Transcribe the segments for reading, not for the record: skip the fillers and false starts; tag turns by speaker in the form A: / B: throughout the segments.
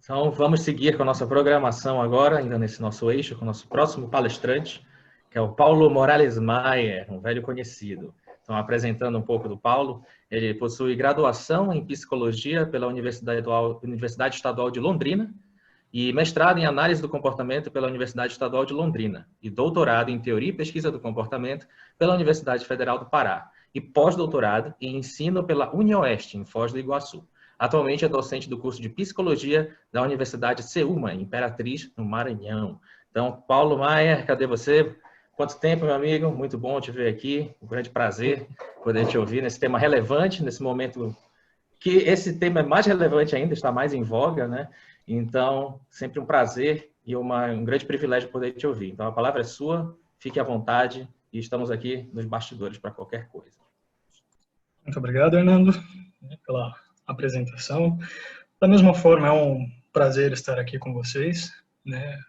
A: Então, vamos seguir com a nossa programação agora, ainda nesse nosso eixo, com o nosso próximo palestrante, que é o Paulo Morales Maier, um velho conhecido. Então, apresentando um pouco do Paulo, ele possui graduação em Psicologia pela Universidade Estadual de Londrina e mestrado em Análise do Comportamento pela Universidade Estadual de Londrina e doutorado em Teoria e Pesquisa do Comportamento pela Universidade Federal do Pará e pós-doutorado em Ensino pela UniOeste, em Foz do Iguaçu. Atualmente é docente do curso de Psicologia da Universidade Ceúma, em Imperatriz, no Maranhão. Então, Paulo Maier, cadê você? Quanto tempo, meu amigo? Muito bom te ver aqui. Um grande prazer poder te ouvir nesse tema relevante, nesse momento que esse tema é mais relevante ainda, está mais em voga, né? Então, sempre um prazer e um grande privilégio poder te ouvir. Então, a palavra é sua, fique à vontade e estamos aqui nos bastidores para qualquer coisa.
B: Muito obrigado, Hernando, pela apresentação. Da mesma forma, é um prazer estar aqui com vocês, né?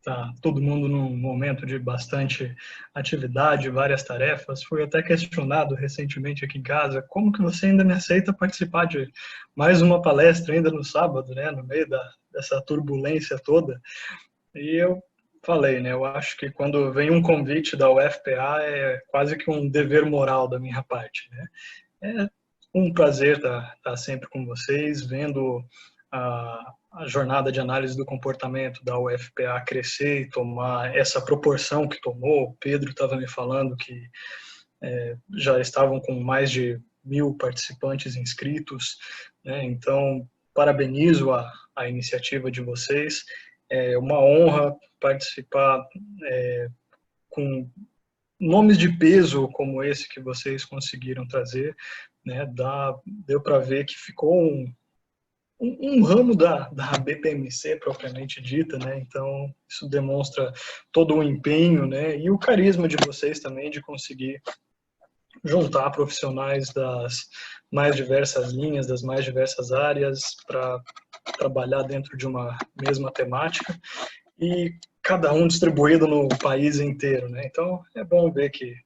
B: Tá todo mundo num momento de bastante atividade, várias tarefas. Fui até questionado recentemente aqui em casa, como que você ainda me aceita participar de mais uma palestra ainda no sábado, né, no meio dessa turbulência toda? E eu falei, né, eu acho que quando vem um convite da UFPA é quase que um dever moral da minha parte, né? É um prazer estar sempre com vocês, vendo a jornada de análise do comportamento da UFPA crescer e tomar essa proporção que tomou. O Pedro estava me falando que já estavam com mais de 1.000 participantes inscritos, né? Então, parabenizo a iniciativa de vocês. É uma honra participar com nomes de peso como esse que vocês conseguiram trazer, né? Deu para ver que ficou um ramo da BPMC propriamente dita, né? Então isso demonstra todo o empenho, né? E o carisma de vocês também de conseguir juntar profissionais das mais diversas linhas, das mais diversas áreas para trabalhar dentro de uma mesma temática e cada um distribuído no país inteiro, né? Então é bom ver que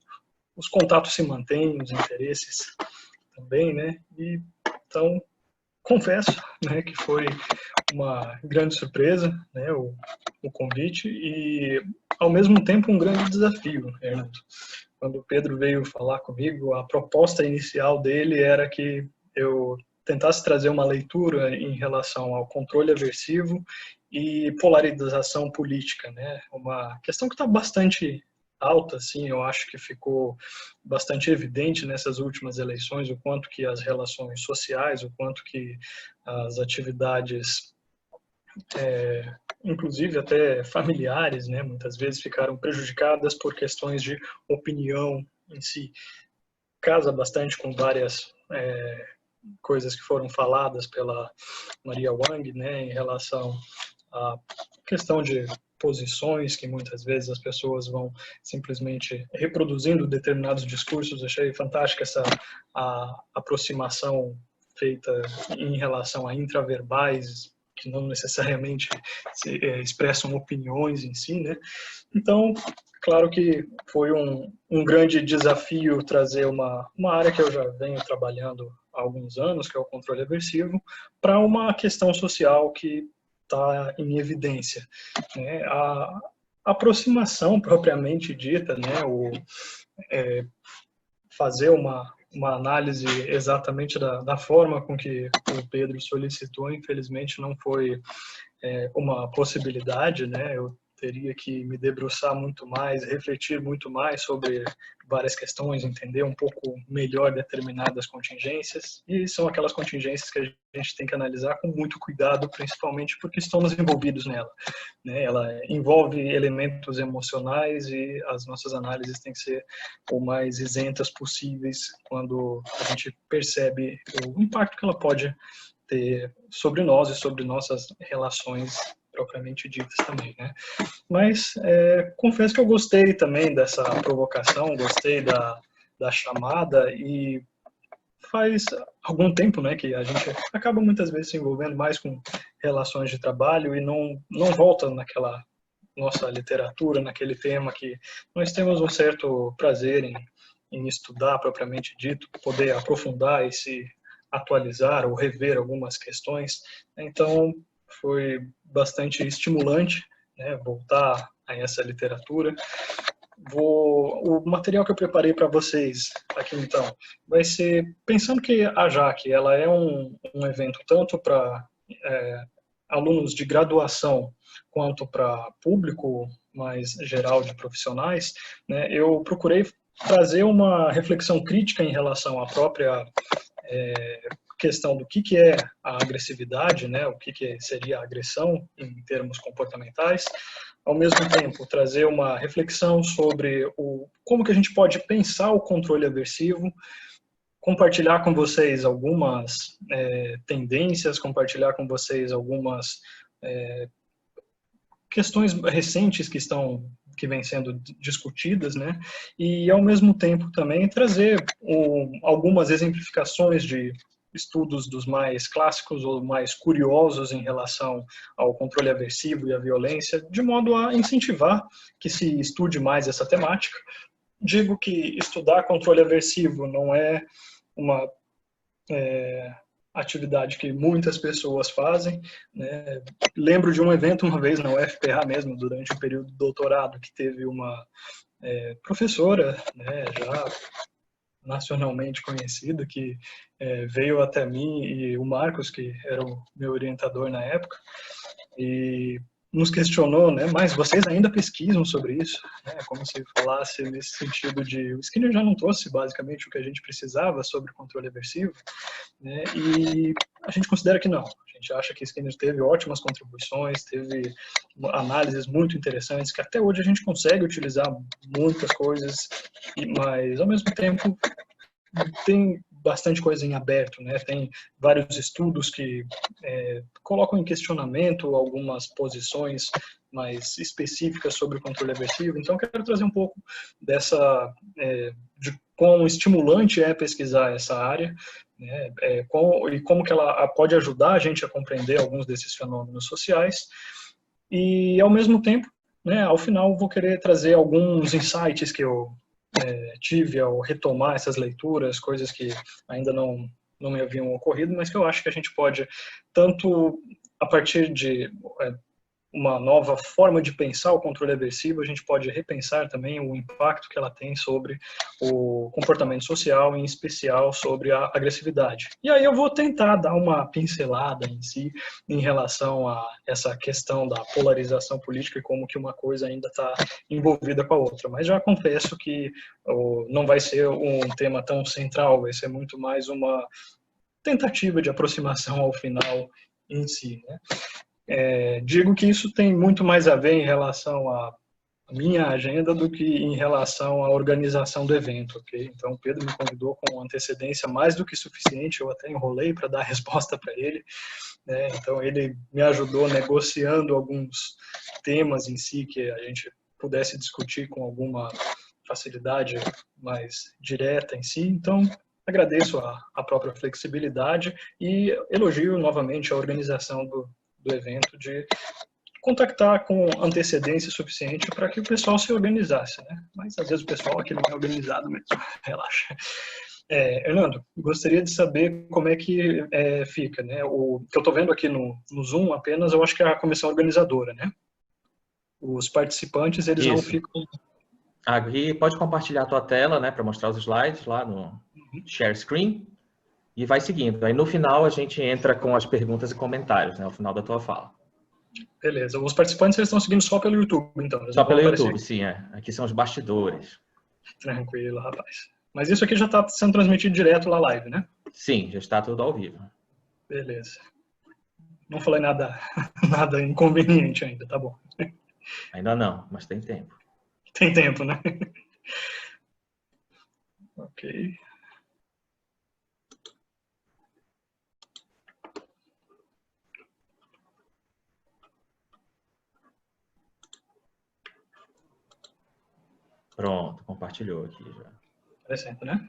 B: os contatos se mantêm, os interesses também, né? E então confesso, né, que foi uma grande surpresa, né, o convite e ao mesmo tempo um grande desafio, Hernando. Quando o Pedro veio falar comigo, a proposta inicial dele era que eu tentasse trazer uma leitura em relação ao controle aversivo e polarização política, né? Uma questão que está bastante alta, assim, eu acho que ficou bastante evidente nessas últimas eleições o quanto que as relações sociais, o quanto que as atividades, inclusive até familiares, né, muitas vezes ficaram prejudicadas por questões de opinião em si. Casa bastante com várias coisas que foram faladas pela Maria Wang, né, em relação à questão de posições que muitas vezes as pessoas vão simplesmente reproduzindo determinados discursos. Achei fantástica essa aproximação feita em relação a intraverbais que não necessariamente expressam opiniões em si, né? Então, claro que foi um grande desafio trazer uma área que eu já venho trabalhando há alguns anos, que é o controle aversivo, para uma questão social que está em evidência, né? A aproximação propriamente dita, né? Fazer uma análise exatamente da forma com que o Pedro solicitou, infelizmente não foi uma possibilidade, né? Eu teria que me debruçar muito mais, refletir muito mais sobre várias questões, entender um pouco melhor determinadas contingências, e são aquelas contingências que a gente tem que analisar com muito cuidado, principalmente porque estamos envolvidos nela, né? Ela envolve elementos emocionais e as nossas análises têm que ser o mais isentas possíveis quando a gente percebe o impacto que ela pode ter sobre nós e sobre nossas relações propriamente ditas também, né? Mas confesso que eu gostei também dessa provocação, gostei da chamada e faz algum tempo, né, que a gente acaba muitas vezes se envolvendo mais com relações de trabalho e não volta naquela nossa literatura, naquele tema que nós temos um certo prazer em estudar propriamente dito, poder aprofundar e se atualizar ou rever algumas questões. Então, foi bastante estimulante, né, voltar a essa literatura. O material que eu preparei para vocês aqui, então, vai ser, pensando que a JAC, ela é um evento tanto para alunos de graduação quanto para público mais geral de profissionais, né, eu procurei trazer uma reflexão crítica em relação à própria questão do que é a agressividade, né, o que seria a agressão em termos comportamentais, ao mesmo tempo trazer uma reflexão sobre como que a gente pode pensar o controle aversivo, compartilhar com vocês algumas tendências, compartilhar com vocês algumas questões recentes que vêm sendo discutidas, né? E ao mesmo tempo também trazer algumas exemplificações de estudos dos mais clássicos ou mais curiosos em relação ao controle aversivo e à violência, de modo a incentivar que se estude mais essa temática. Digo que estudar controle aversivo não é uma atividade que muitas pessoas fazem, né? Lembro de um evento uma vez na UFPA mesmo, durante o período do doutorado, que teve uma professora, né, já nacionalmente conhecida, que veio até mim e o Marcos, que era o meu orientador na época, e nos questionou, né, mas vocês ainda pesquisam sobre isso? Né, como se falasse nesse sentido de o Skinner já não trouxe basicamente o que a gente precisava sobre controle aversivo, né, e a gente considera que não. A gente acha que Skinner teve ótimas contribuições, teve análises muito interessantes, que até hoje a gente consegue utilizar muitas coisas, mas ao mesmo tempo tem bastante coisa em aberto, né? Tem vários estudos que colocam em questionamento algumas posições mais específicas sobre o controle aversivo. Então, eu quero trazer um pouco de quão estimulante é pesquisar essa área, né? E como que ela pode ajudar a gente a compreender alguns desses fenômenos sociais. E, ao mesmo tempo, né, ao final, vou querer trazer alguns insights que eu tive ao retomar essas leituras, coisas que ainda não me haviam ocorrido, mas que eu acho que a gente pode, tanto a partir de uma nova forma de pensar o controle aversivo, a gente pode repensar também o impacto que ela tem sobre o comportamento social, em especial sobre a agressividade. E aí eu vou tentar dar uma pincelada em si, em relação a essa questão da polarização política e como que uma coisa ainda está envolvida com a outra. Mas já confesso que não vai ser um tema tão central, vai ser muito mais uma tentativa de aproximação ao final em si, né? Digo que isso tem muito mais a ver em relação à minha agenda do que em relação à organização do evento, ok? Então, o Pedro me convidou com antecedência mais do que suficiente, eu até enrolei para dar a resposta para ele, né? Então, ele me ajudou negociando alguns temas em si que a gente pudesse discutir com alguma facilidade mais direta em si. Então, agradeço a própria flexibilidade e elogio novamente a organização do evento, de contactar com antecedência suficiente para que o pessoal se organizasse, né? Mas às vezes o pessoal aqui não é organizado mesmo, relaxa. Hernando, gostaria de saber como é que fica, né? O que eu estou vendo aqui no Zoom apenas, eu acho que é a comissão organizadora, né? Os participantes, eles não ficam...
A: Aqui pode compartilhar a tua tela, né, para mostrar os slides lá no share screen. E vai seguindo. Aí no final a gente entra com as perguntas e comentários, né? Ao final da tua fala.
B: Beleza. Os participantes eles estão seguindo só pelo YouTube, então.
A: Só pelo YouTube, sim. Aqui são os bastidores.
B: Tranquilo, rapaz. Mas isso aqui já está sendo transmitido direto na live, né?
A: Sim, já está tudo ao vivo.
B: Beleza. Não falei nada inconveniente ainda, tá bom.
A: Ainda não, mas tem tempo.
B: Tem tempo, né? Ok.
A: Pronto, compartilhou aqui já.
B: Aparecendo, né?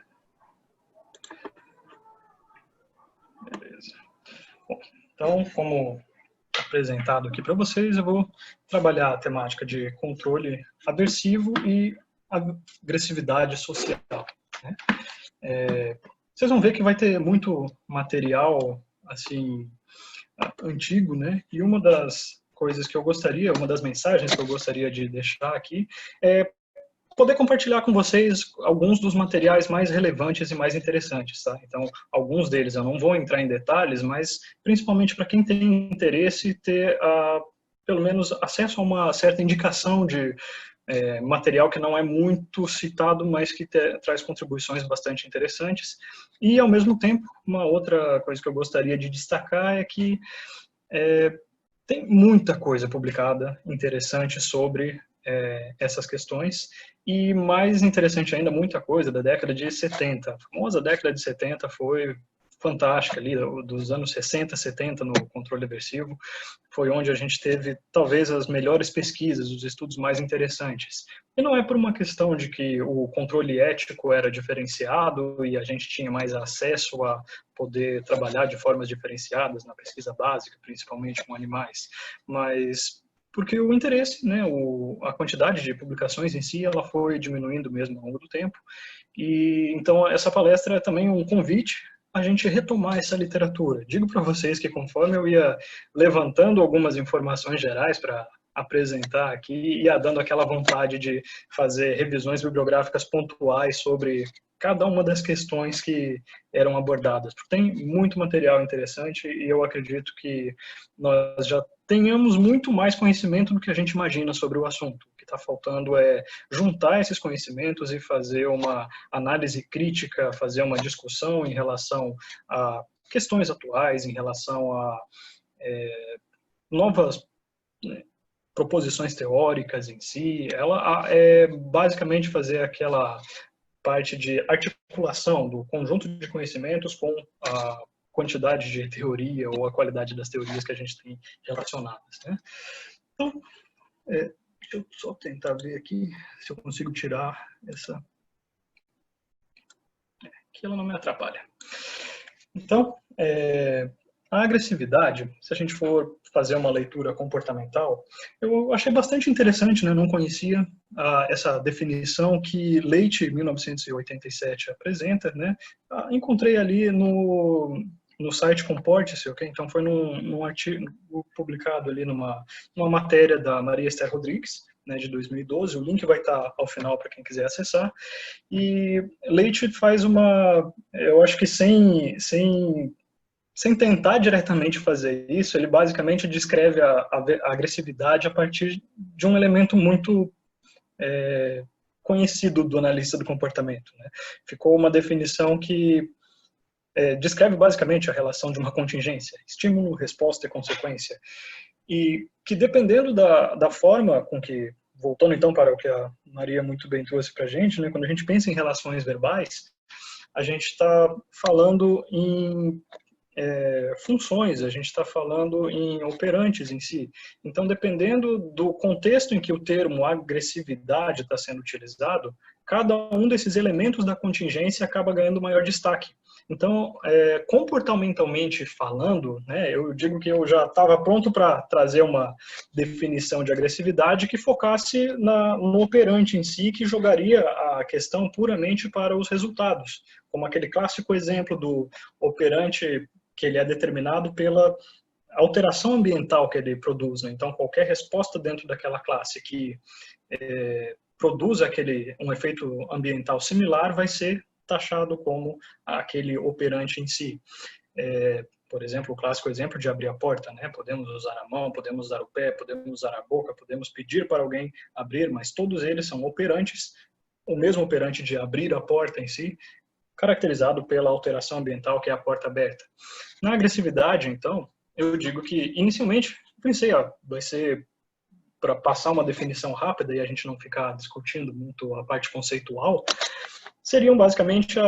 B: Beleza. Bom, então, como apresentado aqui para vocês, eu vou trabalhar a temática de controle aversivo e agressividade social, né? Vocês vão ver que vai ter muito material, assim, antigo, né? E uma das mensagens que eu gostaria de deixar aqui é poder compartilhar com vocês alguns dos materiais mais relevantes e mais interessantes, tá? Então, alguns deles eu não vou entrar em detalhes, mas principalmente para quem tem interesse ter, pelo menos, acesso a uma certa indicação de material que não é muito citado, mas que traz contribuições bastante interessantes. E, ao mesmo tempo, uma outra coisa que eu gostaria de destacar é que tem muita coisa publicada interessante sobre essas questões, e mais interessante ainda, muita coisa da década de 70. A famosa década de 70 foi fantástica ali, dos anos 60, 70 no controle aversivo, foi onde a gente teve talvez as melhores pesquisas, os estudos mais interessantes. E não é por uma questão de que o controle ético era diferenciado e a gente tinha mais acesso a poder trabalhar de formas diferenciadas na pesquisa básica, principalmente com animais, mas porque o interesse, né, a quantidade de publicações em si, ela foi diminuindo mesmo ao longo do tempo. E então essa palestra é também um convite a gente retomar essa literatura. Digo para vocês que conforme eu ia levantando algumas informações gerais para apresentar aqui, ia dando aquela vontade de fazer revisões bibliográficas pontuais sobre cada uma das questões que eram abordadas. Tem muito material interessante e eu acredito que nós já tenhamos muito mais conhecimento do que a gente imagina sobre o assunto. O que está faltando é juntar esses conhecimentos e fazer uma análise crítica, fazer uma discussão em relação a questões atuais, em relação a novas proposições teóricas em si. Ela é basicamente fazer aquela parte de articulação do conjunto de conhecimentos com a quantidade de teoria ou a qualidade das teorias que a gente tem relacionadas, né? Então, deixa eu só tentar ver aqui se eu consigo tirar essa... que ela não me atrapalha. Então, a agressividade, se a gente for fazer uma leitura comportamental, eu achei bastante interessante, né? Não conhecia essa definição que Leite, 1987, apresenta, né? Encontrei ali no site Comporte-se, ok? Então foi num artigo publicado ali numa matéria da Maria Esther Rodrigues, né, de 2012, o link vai estar ao final para quem quiser acessar, e Leite faz eu acho que sem tentar diretamente fazer isso, ele basicamente descreve a agressividade a partir de um elemento muito conhecido do analista do comportamento, né? Ficou uma definição que descreve basicamente a relação de uma contingência, estímulo, resposta e consequência, e que dependendo da forma com que, voltando então para o que a Maria muito bem trouxe para a gente, né, quando a gente pensa em relações verbais, a gente está falando em funções, a gente está falando em operantes em si. Então, dependendo do contexto em que o termo agressividade está sendo utilizado, cada um desses elementos da contingência acaba ganhando maior destaque. Então, comportamentalmente falando, né, eu digo que eu já estava pronto para trazer uma definição de agressividade que focasse no operante em si, que jogaria a questão puramente para os resultados, como aquele clássico exemplo do operante que ele é determinado pela alteração ambiental que ele produz, né? Então, qualquer resposta dentro daquela classe que produz um efeito ambiental similar vai ser taxado como aquele operante em si. Por exemplo, o clássico exemplo de abrir a porta, né? Podemos usar a mão, podemos usar o pé, podemos usar a boca, podemos pedir para alguém abrir, mas todos eles são operantes, o mesmo operante de abrir a porta em si, caracterizado pela alteração ambiental, que é a porta aberta. Na agressividade, então, eu digo que, inicialmente, pensei, vai ser para passar uma definição rápida e a gente não ficar discutindo muito a parte conceitual, seriam basicamente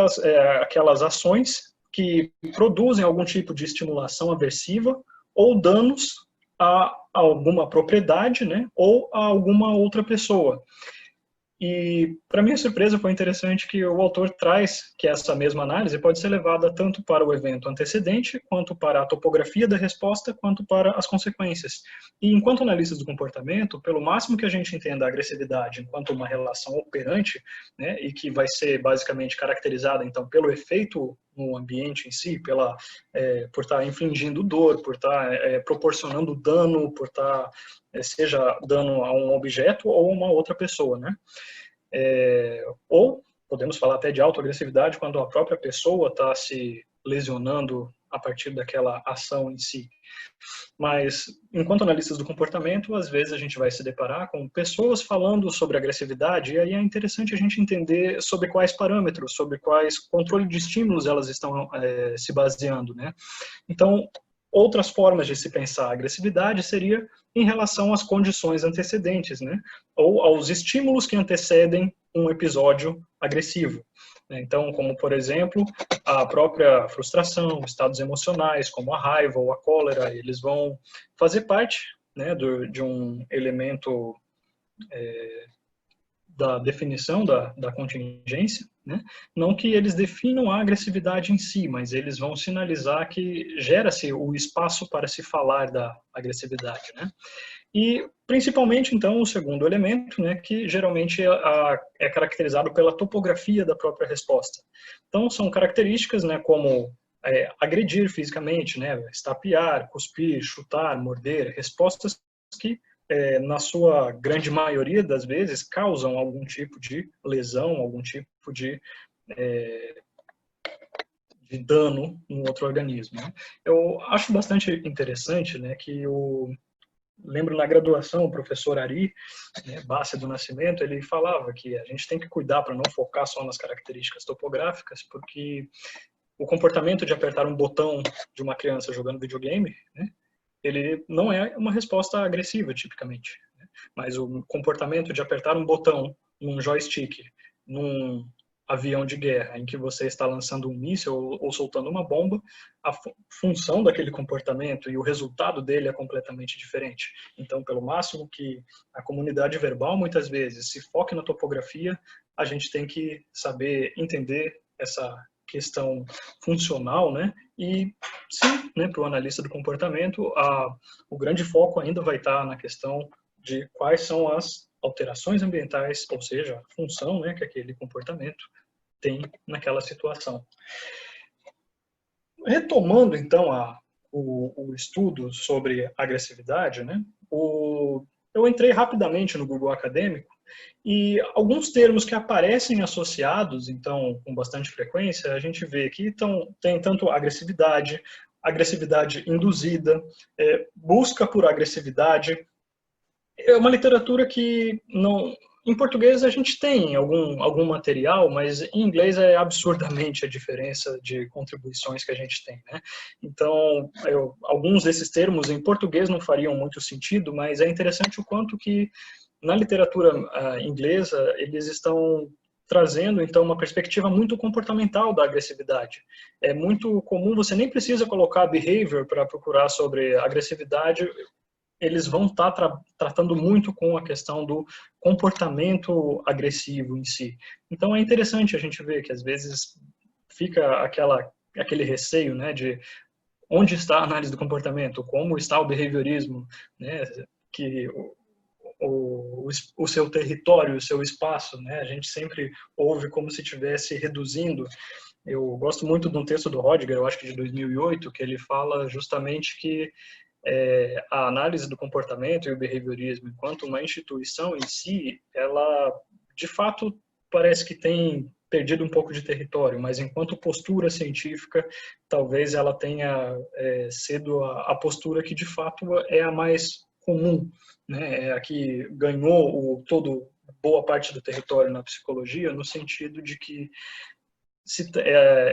B: aquelas ações que produzem algum tipo de estimulação aversiva ou danos a alguma propriedade, né, ou a alguma outra pessoa. E, para minha surpresa, foi interessante que o autor traz que essa mesma análise pode ser levada tanto para o evento antecedente, quanto para a topografia da resposta, quanto para as consequências. E, enquanto analistas do comportamento, pelo máximo que a gente entenda a agressividade enquanto uma relação operante, né, e que vai ser basicamente caracterizada, então, pelo efeito no ambiente em si, por estar infligindo dor, por estar proporcionando dano, por estar, seja dano a um objeto ou a uma outra pessoa, né? Ou podemos falar até de autoagressividade quando a própria pessoa está se lesionando a partir daquela ação em si. Mas, enquanto analistas do comportamento, às vezes a gente vai se deparar com pessoas falando sobre agressividade, e aí é interessante a gente entender sobre quais parâmetros, sobre quais controle de estímulos elas estão se baseando, né? Então, outras formas de se pensar a agressividade seria em relação às condições antecedentes, né? Ou aos estímulos que antecedem um episódio agressivo. Então, como, por exemplo, a própria frustração, estados emocionais, como a raiva ou a cólera, eles vão fazer parte, né, de um elemento da definição da contingência, né? Não que eles definam a agressividade em si, mas eles vão sinalizar que gera-se o espaço para se falar da agressividade, né? E, principalmente, então, o segundo elemento, né, que geralmente é caracterizado pela topografia da própria resposta. Então, são características, né, como agredir fisicamente, né, estapear, cuspir, chutar, morder, respostas que, na sua grande maioria das vezes, causam algum tipo de lesão, algum tipo de dano no outro organismo, né? Eu acho bastante interessante, né, que lembro na graduação, o professor Ari, né, Bassa do Nascimento, ele falava que a gente tem que cuidar para não focar só nas características topográficas, porque o comportamento de apertar um botão de uma criança jogando videogame, né, ele não é uma resposta agressiva, tipicamente. Né? Mas o comportamento de apertar um botão num joystick, num avião de guerra, em que você está lançando um míssil ou soltando uma bomba, a função daquele comportamento e o resultado dele é completamente diferente. Então, pelo máximo que a comunidade verbal, muitas vezes, se foque na topografia, a gente tem que saber entender essa questão funcional, né? E sim, né, para o analista do comportamento, o grande foco ainda vai estar na questão de quais são as alterações ambientais, ou seja, a função, né, que aquele comportamento tem naquela situação. Retomando, então, o estudo sobre agressividade, né, eu entrei rapidamente no Google Acadêmico e alguns termos que aparecem associados, então, com bastante frequência, a gente vê que tem tanto agressividade, agressividade induzida, busca por agressividade. É uma literatura que não... Em português a gente tem algum material, mas em inglês é absurdamente a diferença de contribuições que a gente tem, né? Então, alguns desses termos em português não fariam muito sentido, mas é interessante o quanto que na literatura inglesa eles estão trazendo, então, uma perspectiva muito comportamental da agressividade. É muito comum, você nem precisa colocar behavior para procurar sobre agressividade, eles vão estar tratando muito com a questão do comportamento agressivo em si. Então é interessante a gente ver que às vezes fica aquele receio, né, de onde está a análise do comportamento, como está o behaviorismo, né, que o seu território, o seu espaço, né, a gente sempre ouve como se estivesse reduzindo. Eu gosto muito de um texto do Rodger, eu acho que de 2008, que ele fala justamente que a análise do comportamento e o behaviorismo, enquanto uma instituição em si, ela, de fato, parece que tem perdido um pouco de território, mas enquanto postura científica, talvez ela tenha sido a postura que, de fato, é a mais comum, né? É a que ganhou boa parte do território na psicologia, no sentido de que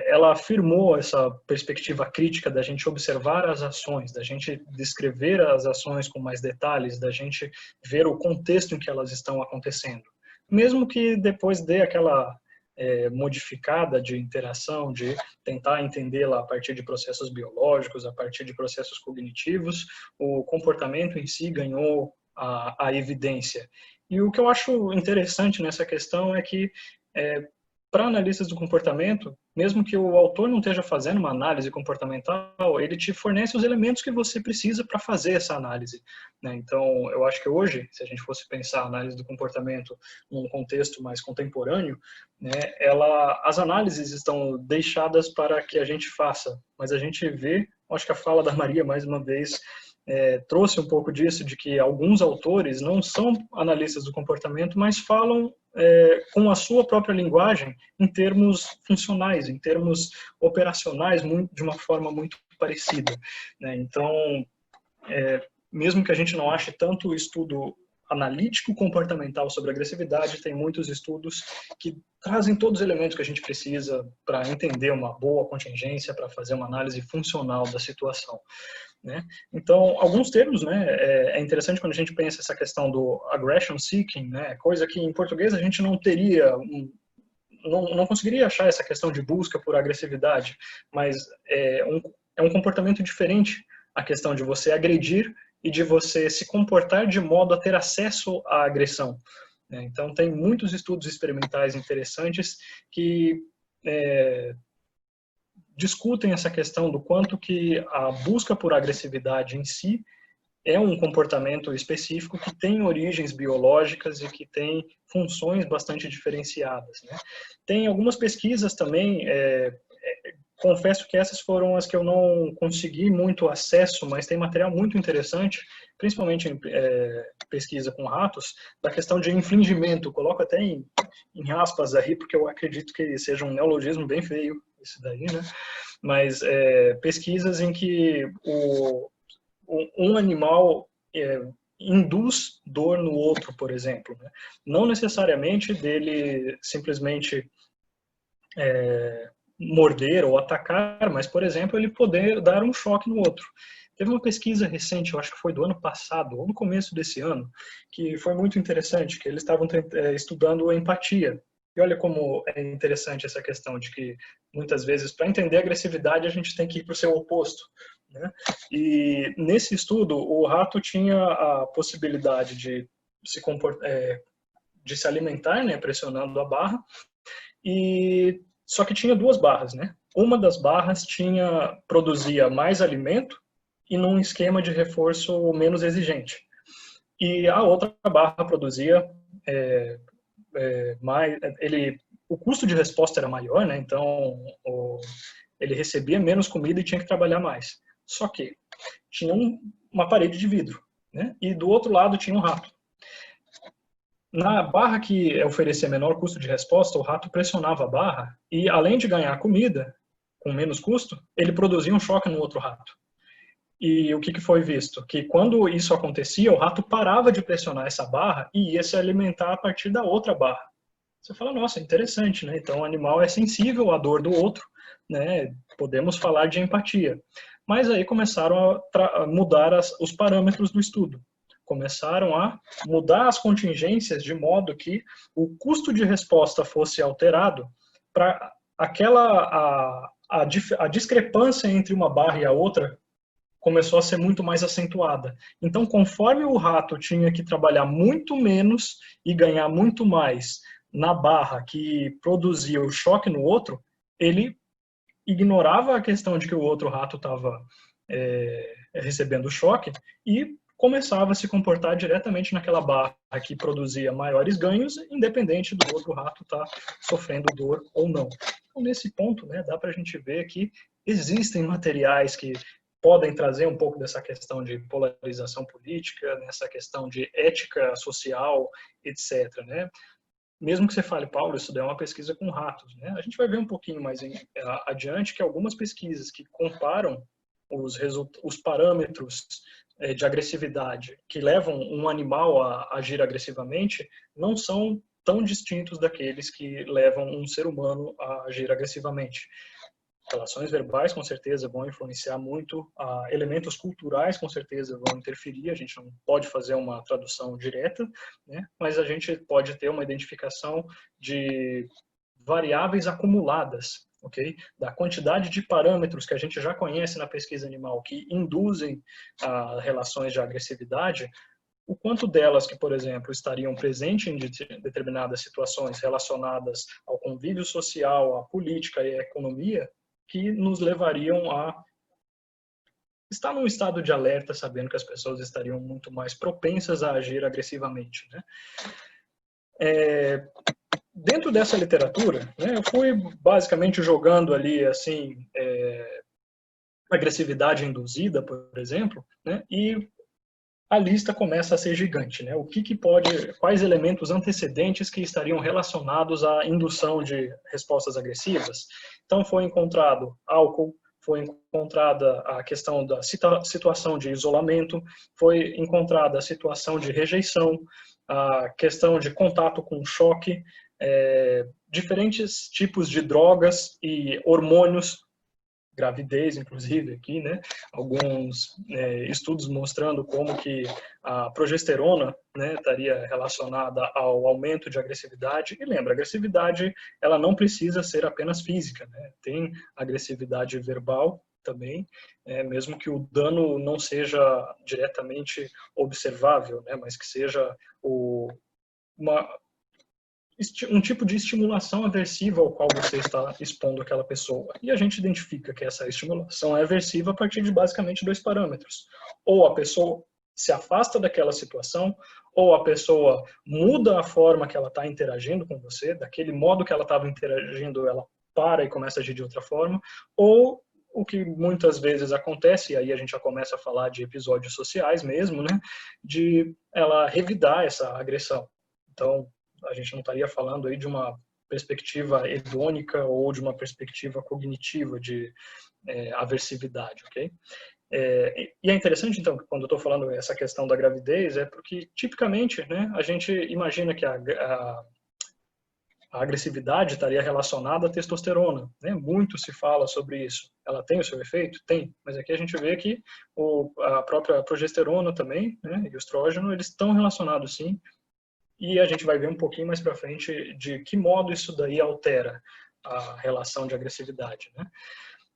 B: ela afirmou essa perspectiva crítica da gente observar as ações, da gente descrever as ações com mais detalhes, da gente ver o contexto em que elas estão acontecendo. Mesmo que depois dê aquela modificada de interação, de tentar entendê-la a partir de processos biológicos, a partir de processos cognitivos, o comportamento em si ganhou a evidência. E o que eu acho interessante nessa questão é que para analistas do comportamento, mesmo que o autor não esteja fazendo uma análise comportamental, ele te fornece os elementos que você precisa para fazer essa análise, né? Então, eu acho que hoje, se a gente fosse pensar a análise do comportamento num contexto mais contemporâneo, né, as análises estão deixadas para que a gente faça, mas a gente vê, acho que a fala da Maria, mais uma vez, trouxe um pouco disso, de que alguns autores não são analistas do comportamento, mas falam com a sua própria linguagem em termos funcionais, em termos operacionais, de uma forma muito parecida, né? Então, mesmo que a gente não ache tanto estudo analítico comportamental sobre agressividade, tem muitos estudos que trazem todos os elementos que a gente precisa para entender uma boa contingência, para fazer uma análise funcional da situação, né? Então, alguns termos, né, é interessante quando a gente pensa essa questão do aggression seeking, né, coisa que em português a gente não teria, não conseguiria achar essa questão de busca por agressividade, mas é um comportamento diferente, a questão de você agredir e de você se comportar de modo a ter acesso à agressão, né? Então, tem muitos estudos experimentais interessantes que discutem essa questão do quanto que a busca por agressividade em si é um comportamento específico que tem origens biológicas e que tem funções bastante diferenciadas, né? Tem algumas pesquisas também, confesso que essas foram as que eu não consegui muito acesso, mas tem material muito interessante, principalmente em pesquisa com ratos, da questão de infligimento. Coloco até em aspas aí, porque eu acredito que seja um neologismo bem feio, isso daí, né? Mas pesquisas em que um animal induz dor no outro, por exemplo, né? Não necessariamente dele simplesmente morder ou atacar, mas, por exemplo, ele poder dar um choque no outro. Teve uma pesquisa recente, eu acho que foi do ano passado, ou no começo desse ano, que foi muito interessante, que eles estavam estudando empatia. E olha como é interessante essa questão de que, muitas vezes, para entender a agressividade, a gente tem que ir para o seu oposto, né? E nesse estudo, o rato tinha a possibilidade de se alimentar, né, pressionando a barra, e só que tinha duas barras, né? Uma das barras produzia mais alimento e num esquema de reforço menos exigente. E a outra barra produzia mais, o custo de resposta era maior, né? Então ele recebia menos comida e tinha que trabalhar mais. Só que tinha uma parede de vidro, né? E do outro lado tinha um rato. Na barra que oferecia menor custo de resposta, o rato pressionava a barra e, além de ganhar comida com menos custo, ele produzia um choque no outro rato. E o que foi visto? Que quando isso acontecia, o rato parava de pressionar essa barra e ia se alimentar a partir da outra barra. Você fala, nossa, interessante, né? Então o animal é sensível à dor do outro, né? Podemos falar de empatia. Mas aí começaram a mudar os parâmetros do estudo. Começaram a mudar as contingências de modo que o custo de resposta fosse alterado para a discrepância entre uma barra e a outra começou a ser muito mais acentuada. Então, conforme o rato tinha que trabalhar muito menos e ganhar muito mais na barra que produzia o choque no outro, ele ignorava a questão de que o outro rato estava recebendo choque e começava a se comportar diretamente naquela barra que produzia maiores ganhos, independente do outro rato estar sofrendo dor ou não. Então, nesse ponto, né, dá para a gente ver que existem materiais que podem trazer um pouco dessa questão de polarização política, nessa questão de ética social, etc., né? Mesmo que você fale, Paulo, isso daí é uma pesquisa com ratos, né? A gente vai ver um pouquinho mais adiante que algumas pesquisas que comparam os parâmetros de agressividade que levam um animal a agir agressivamente não são tão distintos daqueles que levam um ser humano a agir agressivamente. Relações verbais, com certeza, vão influenciar muito, elementos culturais, com certeza, vão interferir, a gente não pode fazer uma tradução direta, né? Mas a gente pode ter uma identificação de variáveis acumuladas, ok? Da quantidade de parâmetros que a gente já conhece na pesquisa animal que induzem relações de agressividade, o quanto delas que, por exemplo, estariam presentes em determinadas situações relacionadas ao convívio social, à política e à economia, que nos levariam a estar num estado de alerta, sabendo que as pessoas estariam muito mais propensas a agir agressivamente, né? Dentro dessa literatura, né, eu fui basicamente jogando ali, assim, agressividade induzida, por exemplo, né, e a lista começa a ser gigante, né? O que pode, quais elementos antecedentes que estariam relacionados à indução de respostas agressivas? Então foi encontrado álcool, foi encontrada a questão da situação de isolamento, foi encontrada a situação de rejeição, a questão de contato com choque, diferentes tipos de drogas e hormônios, gravidez, inclusive, aqui, né? Alguns estudos mostrando como que a progesterona, né, estaria relacionada ao aumento de agressividade. E lembra, a agressividade, ela não precisa ser apenas física, né? Tem agressividade verbal também, mesmo que o dano não seja diretamente observável, né, mas que seja um tipo de estimulação aversiva ao qual você está expondo aquela pessoa. E a gente identifica que essa estimulação é aversiva a partir de basicamente 2 parâmetros. Ou a pessoa se afasta daquela situação, ou a pessoa muda a forma que ela está interagindo com você, daquele modo que ela estava interagindo, ela para e começa a agir de outra forma, ou o que muitas vezes acontece, e aí a gente já começa a falar de episódios sociais mesmo, né, de ela revidar essa agressão. Então, a gente não estaria falando aí de uma perspectiva hedônica ou de uma perspectiva cognitiva de aversividade, ok? E é interessante, então, que quando eu estou falando essa questão da gravidez, é porque, tipicamente, né, a gente imagina que a agressividade estaria relacionada à testosterona, né? Muito se fala sobre isso. Ela tem o seu efeito? Tem. Mas aqui a gente vê que a própria progesterona também, né, e o estrógeno, eles estão relacionados, sim. E a gente vai ver um pouquinho mais para frente de que modo isso daí altera a relação de agressividade, né?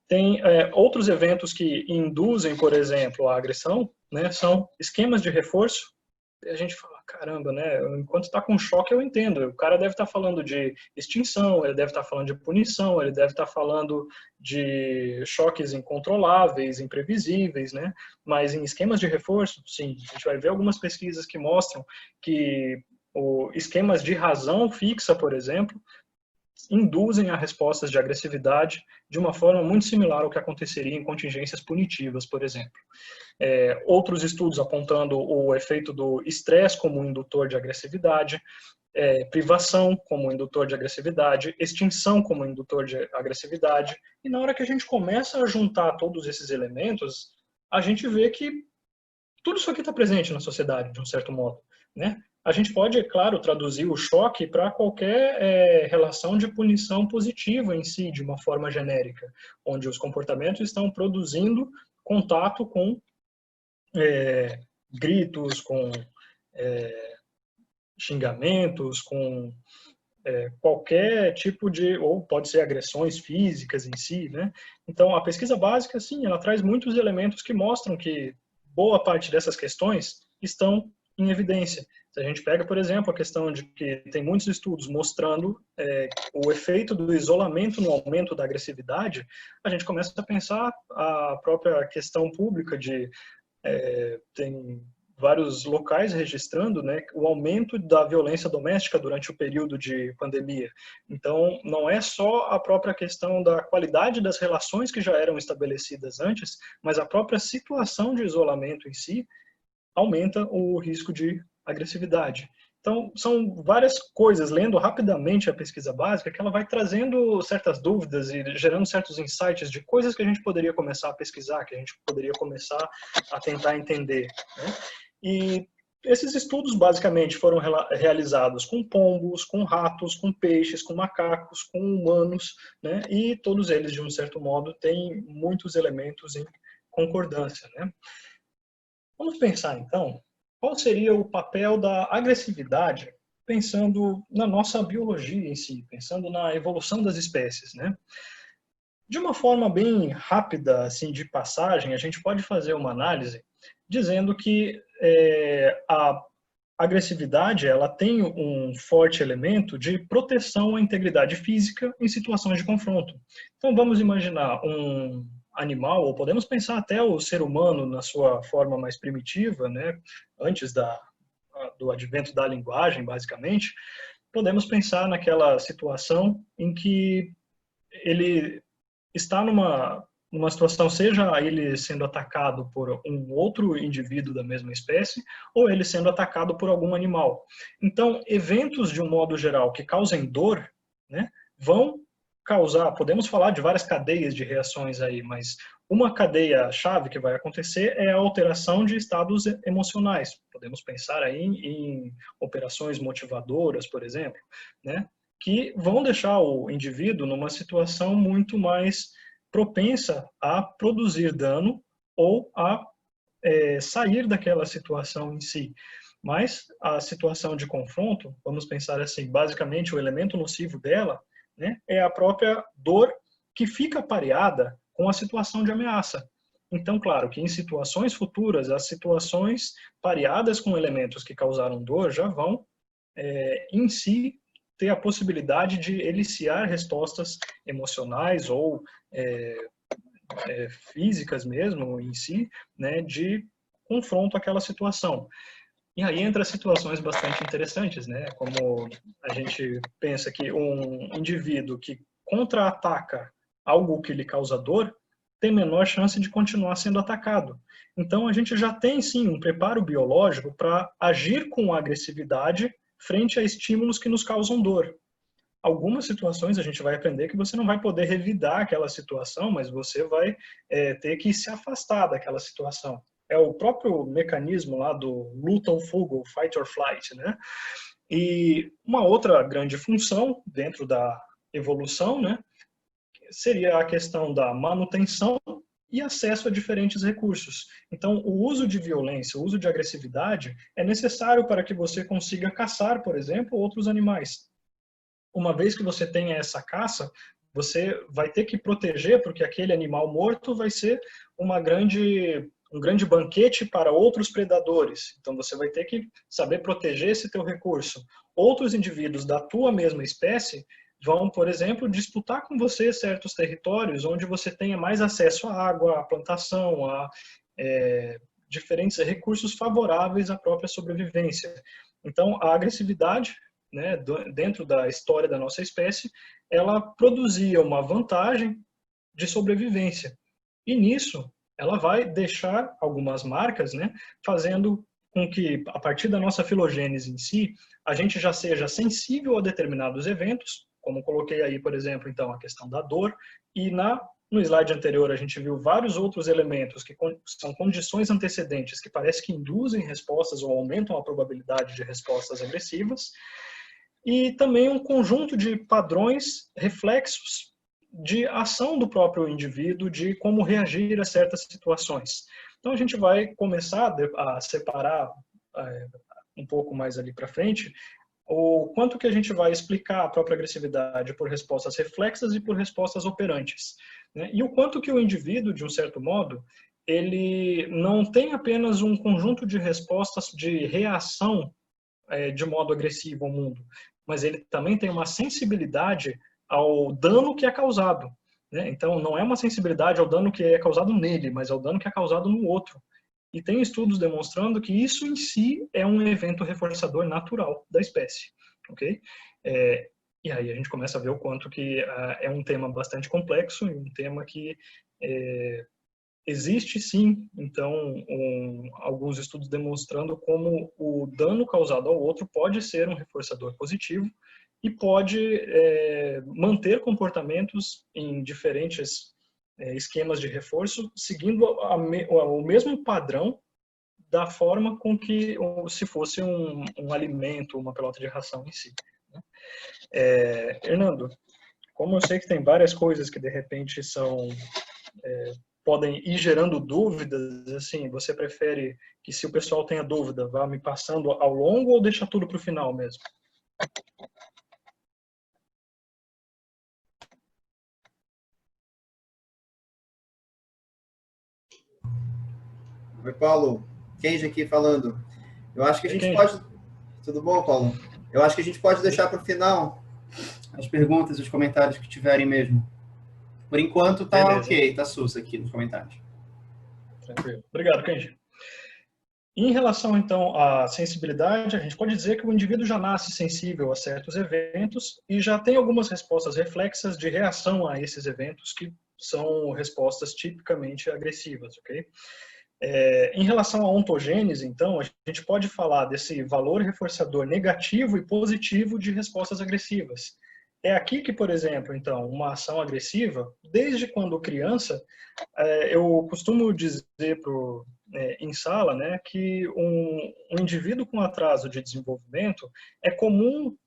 B: Tem outros eventos que induzem, por exemplo, a agressão, né? São esquemas de reforço. E a gente fala, caramba, né? Enquanto está com choque, eu entendo. O cara deve estar falando de extinção, ele deve estar falando de punição, ele deve estar falando de choques incontroláveis, imprevisíveis, né? Mas em esquemas de reforço, sim, a gente vai ver algumas pesquisas que mostram que esquemas de razão fixa, por exemplo, induzem a respostas de agressividade de uma forma muito similar ao que aconteceria em contingências punitivas, por exemplo. Outros estudos apontando o efeito do estresse como indutor de agressividade, privação como indutor de agressividade, extinção como indutor de agressividade. E na hora que a gente começa a juntar todos esses elementos, a gente vê que tudo isso aqui está presente na sociedade, de um certo modo, né? A gente pode, é claro, traduzir o choque para qualquer relação de punição positiva em si, de uma forma genérica, onde os comportamentos estão produzindo contato com gritos, com xingamentos, com qualquer tipo de, ou pode ser agressões físicas em si, né? Então, a pesquisa básica, sim, ela traz muitos elementos que mostram que boa parte dessas questões estão em evidência. Se a gente pega, por exemplo, a questão de que tem muitos estudos mostrando o efeito do isolamento no aumento da agressividade, a gente começa a pensar a própria questão pública de tem vários locais registrando, né, o aumento da violência doméstica durante o período de pandemia. Então, não é só a própria questão da qualidade das relações que já eram estabelecidas antes, mas a própria situação de isolamento em si aumenta o risco de agressividade. Então, são várias coisas, lendo rapidamente a pesquisa básica, que ela vai trazendo certas dúvidas e gerando certos insights de coisas que a gente poderia começar a pesquisar, que a gente poderia começar a tentar entender, né? E esses estudos, basicamente, foram realizados com pombos, com ratos, com peixes, com macacos, com humanos, né? E todos eles, de um certo modo, têm muitos elementos em concordância, né? Vamos pensar, então, qual seria o papel da agressividade pensando na nossa biologia em si, pensando na evolução das espécies, né? De uma forma bem rápida, assim, de passagem, a gente pode fazer uma análise dizendo que a agressividade ela tem um forte elemento de proteção à integridade física em situações de confronto. Então vamos imaginar um animal, ou podemos pensar até o ser humano na sua forma mais primitiva, né, antes do advento da linguagem, basicamente, podemos pensar naquela situação em que ele está numa situação, seja ele sendo atacado por um outro indivíduo da mesma espécie, ou ele sendo atacado por algum animal. Então, eventos de um modo geral que causem dor, né, vão causar, podemos falar de várias cadeias de reações aí, mas uma cadeia-chave que vai acontecer é a alteração de estados emocionais. Podemos pensar aí em operações motivadoras, por exemplo, né, que vão deixar o indivíduo numa situação muito mais propensa a produzir dano ou a sair daquela situação em si. Mas a situação de confronto, vamos pensar assim, basicamente o elemento nocivo dela, né, é a própria dor que fica pareada com a situação de ameaça. Então, claro que em situações futuras, as situações pareadas com elementos que causaram dor já vão, em si, ter a possibilidade de eliciar respostas emocionais ou físicas mesmo em si, né, de confronto àquela situação. E aí entra situações bastante interessantes, né, como a gente pensa que um indivíduo que contra-ataca algo que lhe causa dor tem menor chance de continuar sendo atacado. Então a gente já tem sim um preparo biológico para agir com agressividade frente a estímulos que nos causam dor. Algumas situações a gente vai aprender que você não vai poder revidar aquela situação, mas você vai ter que se afastar daquela situação. É o próprio mecanismo lá do luta ou fuga, o fight or flight, né? E uma outra grande função dentro da evolução, né, seria a questão da manutenção e acesso a diferentes recursos. Então, o uso de violência, o uso de agressividade é necessário para que você consiga caçar, por exemplo, outros animais. Uma vez que você tenha essa caça, você vai ter que proteger, porque aquele animal morto vai ser um grande banquete para outros predadores. Então você vai ter que saber proteger esse teu recurso. Outros indivíduos da tua mesma espécie vão, por exemplo, disputar com você certos territórios onde você tenha mais acesso à água, à plantação, a diferentes recursos favoráveis à própria sobrevivência. Então, a agressividade, né, dentro da história da nossa espécie, ela produzia uma vantagem de sobrevivência. E nisso, ela vai deixar algumas marcas, né, fazendo com que, a partir da nossa filogênese em si, a gente já seja sensível a determinados eventos, como coloquei aí, por exemplo, então, a questão da dor, e no slide anterior a gente viu vários outros elementos que são condições antecedentes que parece que induzem respostas ou aumentam a probabilidade de respostas agressivas, e também um conjunto de padrões, reflexos de ação do próprio indivíduo, de como reagir a certas situações. Então a gente vai começar a separar um pouco mais ali para frente o quanto que a gente vai explicar a própria agressividade por respostas reflexas e por respostas operantes, né? E o quanto que o indivíduo, de um certo modo, ele não tem apenas um conjunto de respostas de reação de modo agressivo ao mundo, mas ele também tem uma sensibilidade ao dano que é causado, né? Então não é uma sensibilidade ao dano que é causado nele, mas ao dano que é causado no outro. E tem estudos demonstrando que isso em si é um evento reforçador natural da espécie, ok? E aí a gente começa a ver o quanto que é um tema bastante complexo e um tema que existe sim, então, alguns estudos demonstrando como o dano causado ao outro pode ser um reforçador positivo e pode manter comportamentos em diferentes esquemas de reforço, seguindo o mesmo padrão da forma com que se fosse um alimento, uma pelota de ração em si, né? Hernando, como eu sei que tem várias coisas que de repente podem ir gerando dúvidas, assim, você prefere que, se o pessoal tenha dúvida, vá me passando ao longo ou deixa tudo para o final mesmo?
C: Oi, Paulo. Kenji aqui falando. Eu acho que a
B: Ei,
C: gente
B: Kenji.
C: pode... Tudo bom, Paulo? Eu acho que a gente pode deixar para o final as perguntas e os comentários que tiverem mesmo. Por enquanto, tá
B: Beleza.
C: ok, tá sus aqui nos comentários.
B: Tranquilo. Obrigado, Kenji. Em relação, então, à sensibilidade, a gente pode dizer que o indivíduo já nasce sensível a certos eventos e já tem algumas respostas reflexas de reação a esses eventos que são respostas tipicamente agressivas, ok? Em relação à ontogênese, então, a gente pode falar desse valor reforçador negativo e positivo de respostas agressivas. É aqui que, por exemplo, então, uma ação agressiva, desde quando criança, eu costumo dizer em sala, né, que um indivíduo com atraso de desenvolvimento é comum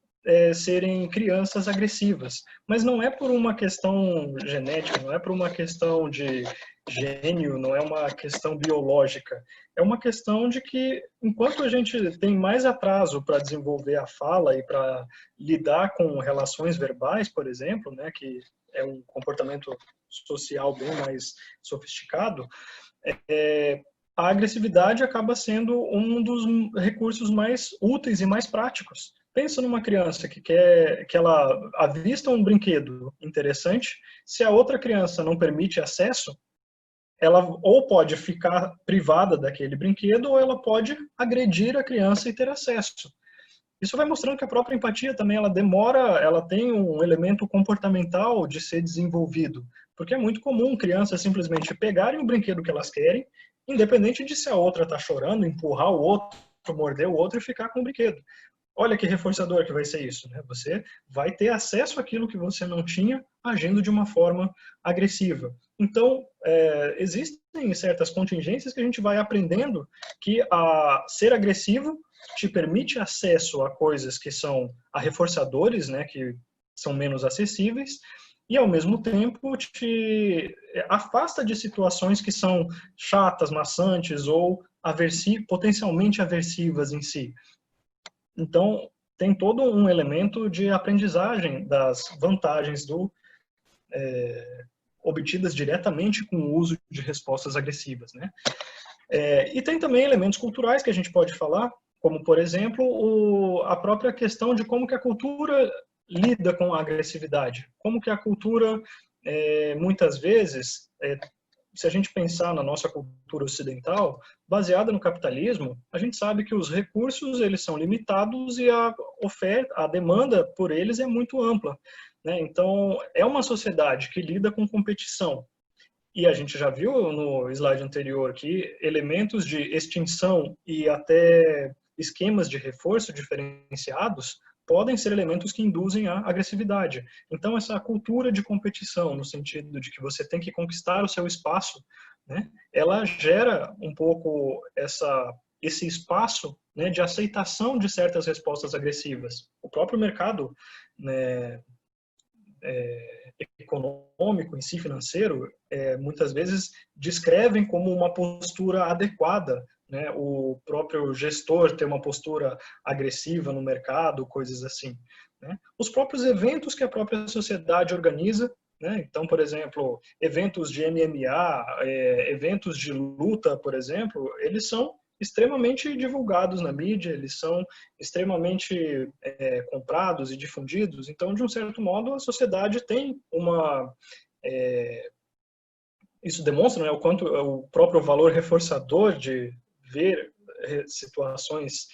B: serem crianças agressivas, mas não é por uma questão genética, não é por uma questão de gênio, não é uma questão biológica, é uma questão de que enquanto a gente tem mais atraso para desenvolver a fala e para lidar com relações verbais, por exemplo, né, que é um comportamento social bem mais sofisticado, a agressividade acaba sendo um dos recursos mais úteis e mais práticos. Pensa numa criança que quer que ela avista um brinquedo interessante, se a outra criança não permite acesso, ela ou pode ficar privada daquele brinquedo ou ela pode agredir a criança e ter acesso. Isso vai mostrando que a própria empatia também ela demora, ela tem um elemento comportamental de ser desenvolvido, porque é muito comum crianças simplesmente pegarem o brinquedo que elas querem, independente de se a outra está chorando, empurrar o outro, morder o outro e ficar com o brinquedo. Olha que reforçador que vai ser isso, né? Você vai ter acesso àquilo que você não tinha agindo de uma forma agressiva. Então, existem certas contingências que a gente vai aprendendo que a ser agressivo te permite acesso a coisas que são reforçadores, né, que são menos acessíveis, e ao mesmo tempo te afasta de situações que são chatas, maçantes ou potencialmente aversivas em si. Então, tem todo um elemento de aprendizagem das vantagens obtidas diretamente com o uso de respostas agressivas, né? E tem também elementos culturais que a gente pode falar, como, por exemplo, a própria questão de como que a cultura lida com a agressividade. Como que a cultura, muitas vezes, se a gente pensar na nossa cultura ocidental, baseada no capitalismo, a gente sabe que os recursos eles são limitados e a oferta, a demanda por eles é muito ampla, né? Então, é uma sociedade que lida com competição. E a gente já viu no slide anterior que elementos de extinção e até esquemas de reforço diferenciados podem ser elementos que induzem a agressividade. Então, essa cultura de competição, no sentido de que você tem que conquistar o seu espaço, né, ela gera um pouco esse espaço, né, de aceitação de certas respostas agressivas. O próprio mercado, né, econômico em si, financeiro, muitas vezes descrevem como uma postura adequada, né? O próprio gestor ter uma postura agressiva no mercado, coisas assim, né? Os próprios eventos que a própria sociedade organiza, né? Então, por exemplo, eventos de MMA, eventos de luta, por exemplo, eles são extremamente divulgados na mídia, eles são extremamente comprados e difundidos. Então, de um certo modo, a sociedade tem isso demonstra, né, o quanto o próprio valor reforçador de ver situações